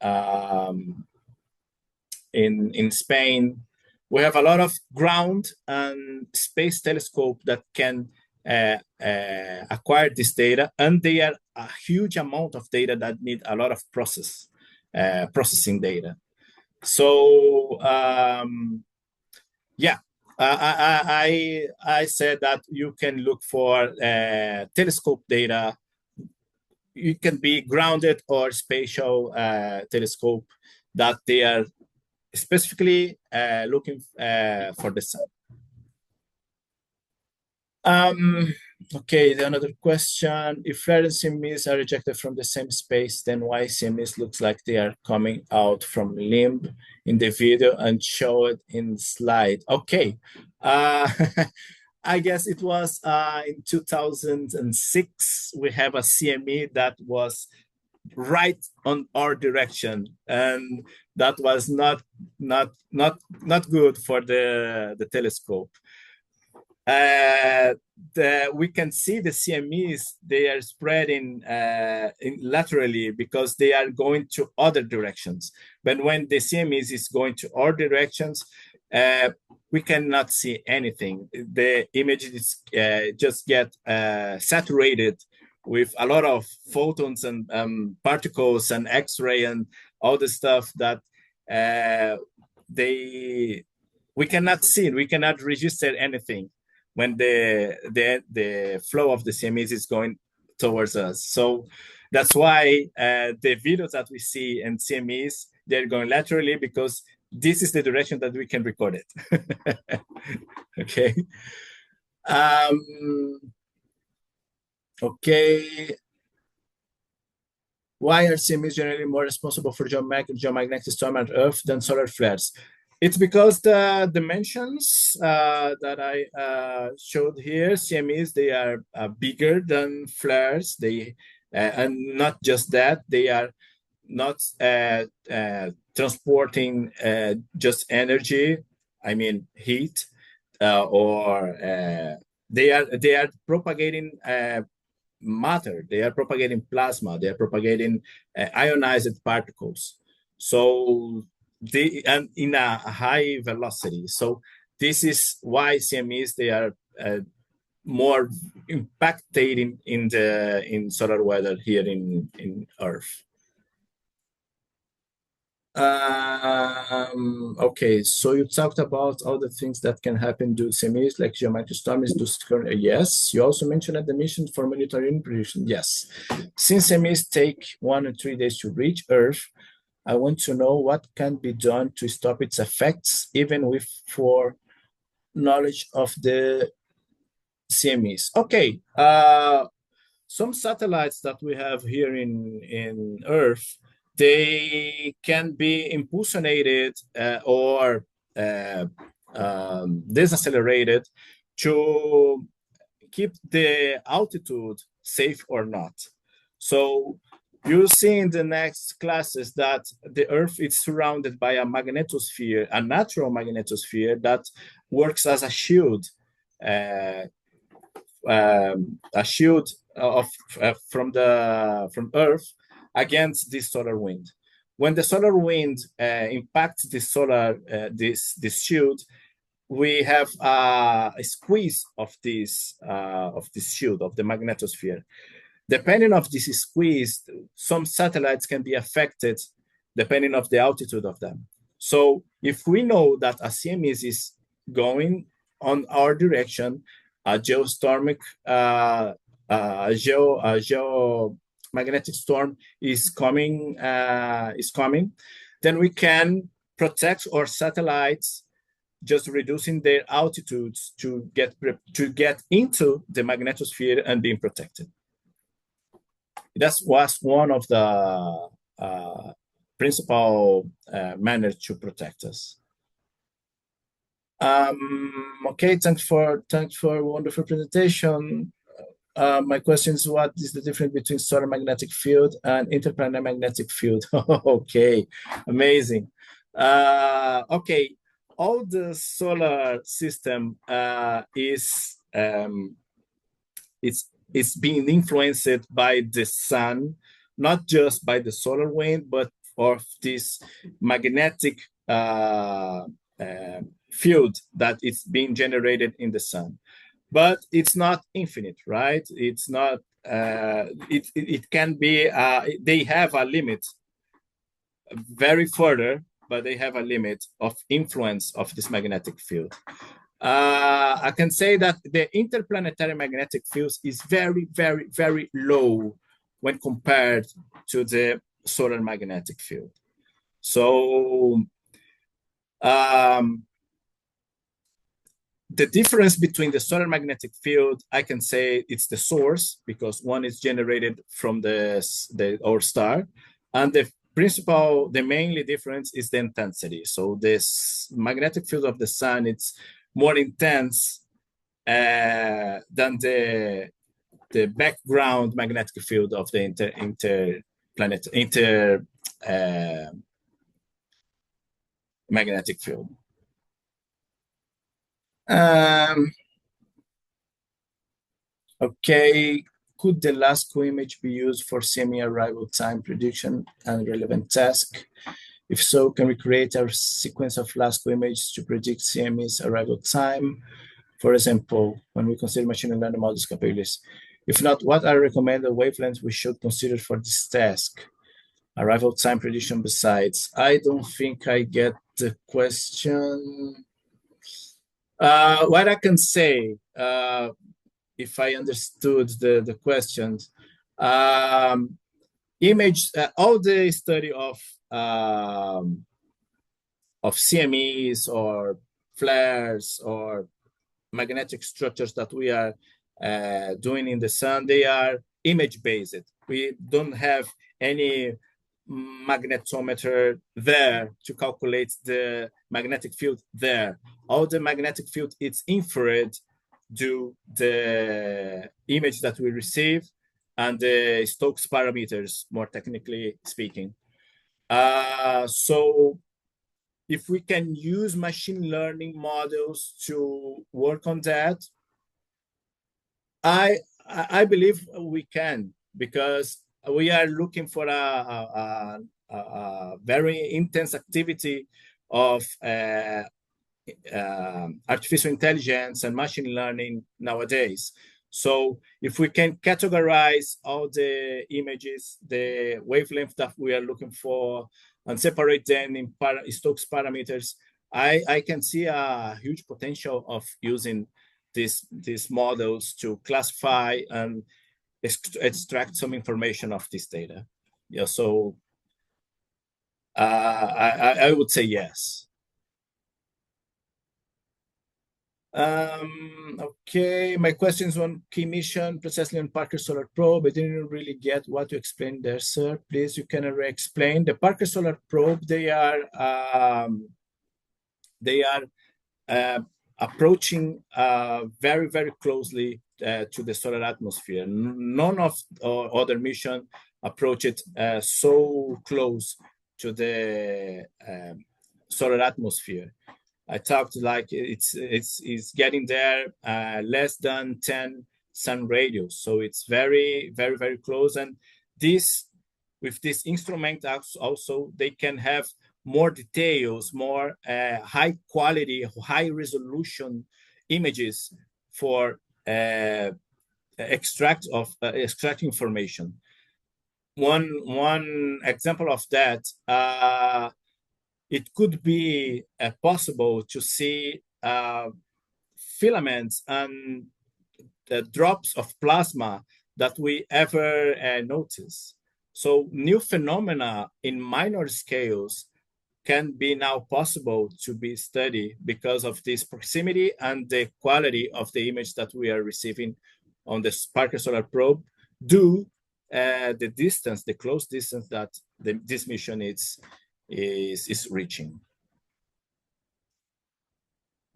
Spain. We have a lot of ground and space telescope that can acquire this data, and they are a huge amount of data that need a lot of processing data. So yeah, I said that you can look for telescope data. You can be grounded or spatial telescope that they are specifically looking for the sun. Okay, another question. If flares and CMEs are rejected from the same space, then why CMEs looks like they are coming out from limb in the video and show it in slide? Okay. I guess it was in 2006, we have a CME that was right on our direction, and that was not good for the telescope. We can see the CMEs, they are spreading laterally because they are going to other directions. But when the CMEs is going to our directions, we cannot see anything. The images just get saturated with a lot of photons and particles and X-ray and all the stuff that we cannot see. We cannot register anything when the flow of the CMEs is going towards us. So that's why the videos that we see in CMEs, they're going laterally because this is the direction that we can record it. Okay. Okay. Why are CMEs generally more responsible for geomagnetic storm on Earth than solar flares? It's because the dimensions that I showed here, CMEs, they are bigger than flares. And not just that, they are not transporting just energy, I mean heat, or they are propagating matter. They are propagating plasma. They are propagating ionized particles. So and in a high velocity. So this is why CMEs, they are more impacted in solar weather here in Earth. Okay, so you talked about all the things that can happen due to CMEs, like geomagnetic storms. Yes, you also mentioned the mission for monitoring prediction. Yes, since CMEs take 1 or 3 days to reach Earth, I want to know what can be done to stop its effects, even with knowledge of the CMEs. Okay, some satellites that we have here in Earth, they can be impulsionated or decelerated to keep the altitude safe or not. So you'll see in the next classes that the Earth is surrounded by a magnetosphere, a natural magnetosphere that works as a shield from Earth against this solar wind. When the solar wind impacts this shield, we have a squeeze of this shield of the magnetosphere. Depending on this squeeze, some satellites can be affected depending on the altitude of them. So if we know that a CMEs is going on our direction, a geomagnetic storm is coming, then we can protect our satellites, just reducing their altitudes to get into the magnetosphere and being protected. That was one of the principal manner to protect us. Okay, thanks for a wonderful presentation. My question is, what is the difference between solar magnetic field and interplanet magnetic field? Okay, amazing. Okay, all the solar system it's being influenced by the sun, not just by the solar wind, but of this magnetic field that is being generated in the sun. But it's not infinite, right? It's not. It can be. They have a limit, very further, but they have a limit of influence of this magnetic field. I can say that the interplanetary magnetic field is very, very, very low when compared to the solar magnetic field. So the difference between the solar magnetic field, I can say it's the source, because one is generated from our star, and the mainly difference is the intensity. So this magnetic field of the sun, it's more intense than the background magnetic field of the magnetic field. Okay, could the LASCO image be used for CME arrival time prediction and relevant task? If so, can we create a sequence of LASCO images to predict CME's arrival time? For example, when we consider machine learning models capabilities. If not, what are recommended wavelengths we should consider for this task? Arrival time prediction besides. I don't think I get the question. What I can say, if I understood the questions, all the study of CMEs or flares or magnetic structures that we are doing in the sun, they are image-based. We don't have any magnetometer there to calculate the magnetic field there. All the magnetic field, it's infrared due the image that we receive and the Stokes parameters, more technically speaking. So if we can use machine learning models to work on that, I believe we can, because we are looking for a very intense activity of artificial intelligence and machine learning nowadays. So if we can categorize all the images, the wavelength that we are looking for, and separate them in Stokes parameters, I can see a huge potential of using these models to classify and extract some information of this data. Yeah, so I would say yes. Okay, my questions on key mission, precisely on Parker Solar Probe. I didn't really get what you explained there, sir. Please, you can re-explain. The Parker Solar Probe, they are approaching very, very closely to the solar atmosphere. None of other mission approach it so close to the solar atmosphere. I talked like it's getting there less than 10 sun radius, so it's very, very, very close. And with this instrument also they can have more details, more high quality, high resolution images for extract information. One example of that, it could be possible to see filaments and the drops of plasma that we ever notice. So new phenomena in minor scales can be now possible to be studied because of this proximity and the quality of the image that we are receiving on the Parker Solar Probe due the distance, the close distance that this mission is reaching.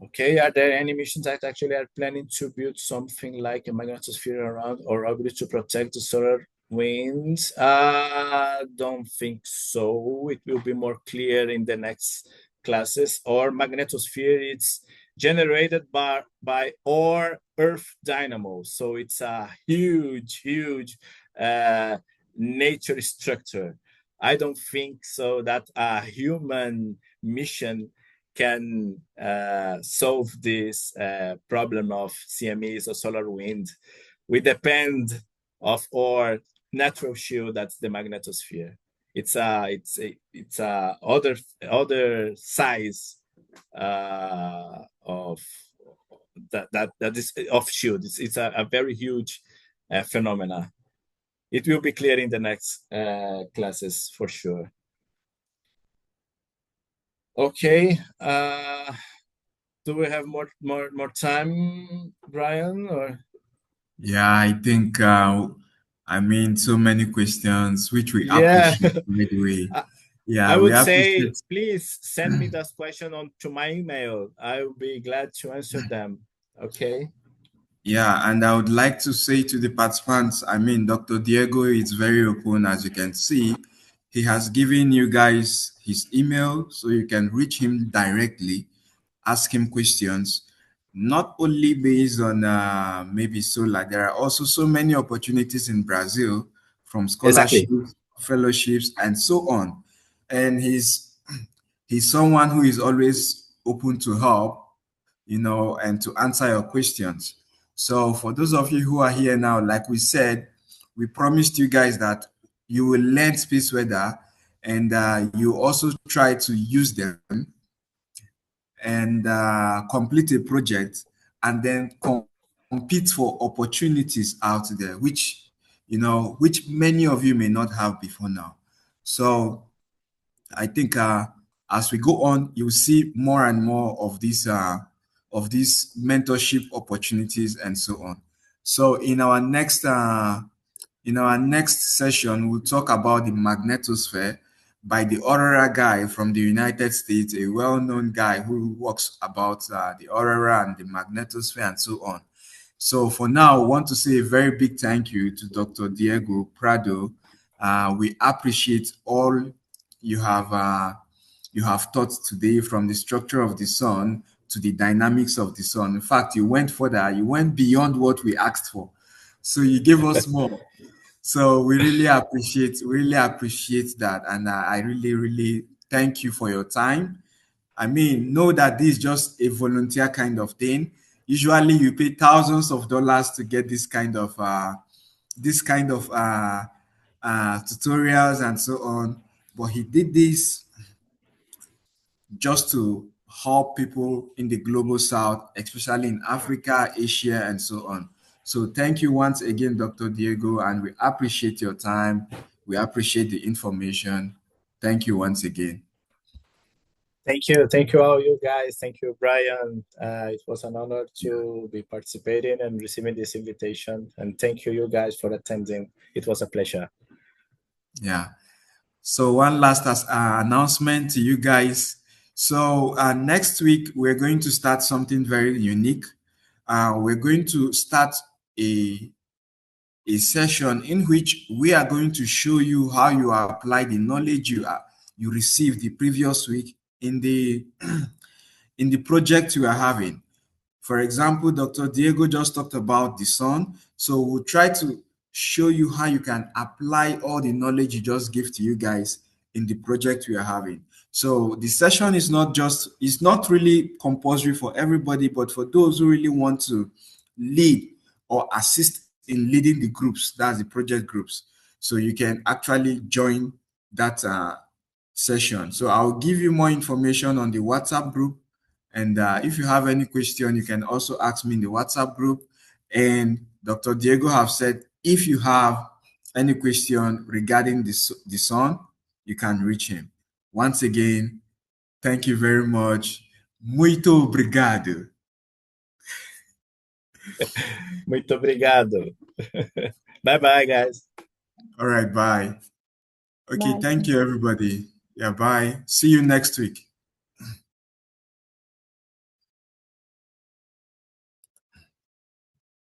Okay, are there any missions that actually are planning to build something like a magnetosphere around or orbit to protect the solar winds? Don't think so. It will be more clear in the next classes. Our magnetosphere it's generated by our Earth dynamo, so it's a huge nature structure. I don't think so that a human mission can solve this problem of CMEs or solar wind. We depend of our natural shield, that's the magnetosphere. It's a other size of that is of shield. It's a very huge phenomena. It will be clear in the next classes for sure. Okay. Do we have more time, Brian? Or Yeah, I think, so many questions, which we yeah, appreciate, by the way. I, I Yeah, we would say appreciate. please send me this question on to my email. I will be glad to answer them. Okay. Yeah, and I would like to say to the participants, Dr. Diego is very open, as you can see. He has given you guys his email so you can reach him directly, ask him questions, not only based on maybe solar. There are also so many opportunities in Brazil from Exactly. scholarships, fellowships, and so on. And he's someone who is always open to help, and to answer your questions. So for those of you who are here now, like we said, we promised you guys that you will learn space weather, and you also try to use them and complete a project, and then compete for opportunities out there, which many of you may not have before now. So I think as we go on, you'll see more and more of these mentorship opportunities and so on. So in our next session, we'll talk about the magnetosphere by the Aurora guy from the United States, a well-known guy who works about the Aurora and the magnetosphere and so on. So for now, I want to say a very big thank you to Dr. Diego Prado. We appreciate all you have uh, you have taught today, from the structure of the sun to the dynamics of the sun. In fact, you went further, you went beyond what we asked for. So you gave us more. So we really appreciate that. And I really thank you for your time. Know that this is just a volunteer kind of thing. Usually you pay thousands of dollars to get this kind of tutorials and so on. But he did this just to help people in the global south, especially in Africa, Asia, and so on. So thank you once again, Dr. Diego, and we appreciate your time. We appreciate the information. Thank you once again. Thank you all you guys. Thank you, Brian. It was an honor to be participating and receiving this invitation. And thank you guys for attending. It was a pleasure. Yeah. So one last announcement to you guys. So next week we're going to start something very unique. We're going to start a a session in which we are going to show you how you apply the knowledge you received the previous week in the in the project you are having. For example, Dr. Diego just talked about the sun. So we'll try to show you how you can apply all the knowledge you just give to you guys in the project we are having. So the session it's not really compulsory for everybody, but for those who really want to lead or assist in leading the groups, that's the project groups. So you can actually join that session. So I'll give you more information on the WhatsApp group, and if you have any question, you can also ask me in the WhatsApp group. And Dr. Diego have said, if you have any question regarding the sun, you can reach him. Once again, thank you very much. Muito obrigado. Muito obrigado. Bye bye, guys. All right, bye. Okay, Bye. thank you, everybody. Yeah, bye. See you next week.